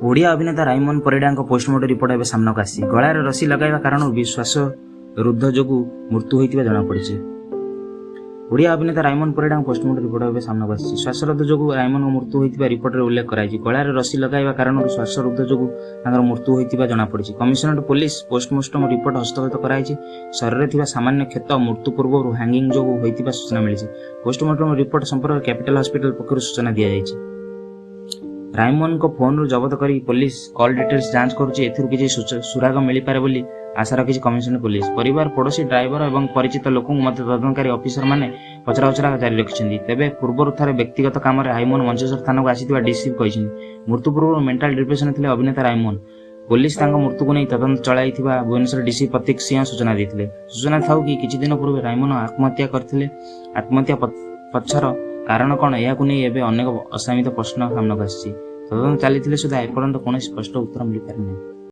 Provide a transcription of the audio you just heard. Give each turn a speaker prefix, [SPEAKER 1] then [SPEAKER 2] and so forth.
[SPEAKER 1] ओडिया अभिनेता राइमोन Parida postmortem report एवं सामना को आसी गलार रसी लगाइबा कारण श्वास रुद्ध जो मृत्यु होता जमापड़ी। ओडिया अभिनेता राइमोन परिडा पोस्टमार्टम रिपोर्ट एवं सामना को आसी श्वासरुद्ध जो राइमोन मृत्यु होता रिपोर्ट में उल्लेख कराई। गलार रसी लगाइबा कारण श्वासरुद्ध जो मृत्यु होता जमापड़ी। कमिशनरेट पुलिस पोस्टमार्टम रिपोर्ट हस्तगत कराई। शरीर सामान्य क्षत मृत्यु पूर्व हैंगिंग जो होता सूचना मिली। पोस्टमार्टम रिपोर्ट संपर्क कैपिटल हॉस्पिटल पक्षर सूचना दी जाएगी। राइमोन को फोन रु जबत करी पुलिस कॉल डिटेल्स जांच करुच्ची। एथिरु किछि सुराग मिली पारे बोली आशा रखी कमिशनरेट पुलिस। परिवार पड़ोशी ड्राइवर और परिचित लोक तदनकारी ऑफिसर माने पचराउचरा जारी रखिछन्ति। तेबे पूर्वरु थारे व्यक्तिगत काम रे राइमोन मंचेश्वर थाना को आसीथिबा डीसी कहिछन्ति। मृत्यु पूर्व मेंटल डिप्रेशन थिले अभिनेता राइमोन। पुलिस तांको मृत्यु को नहीं तदंत चलाइथिबा भुवनेश्वर डीसी प्रतीक सिंह सूचना देथिले। सूचना थाउ कि किछि दिन पूर्व राइमोन आत्महत्या करथिले। आत्महत्या पछर कारण कौन यह अनेक असामित प्रश्न सामना को आसी। तदंत चली सुधा एपर्यंत कौन स्पष्ट उत्तर मिल पारे नहीं।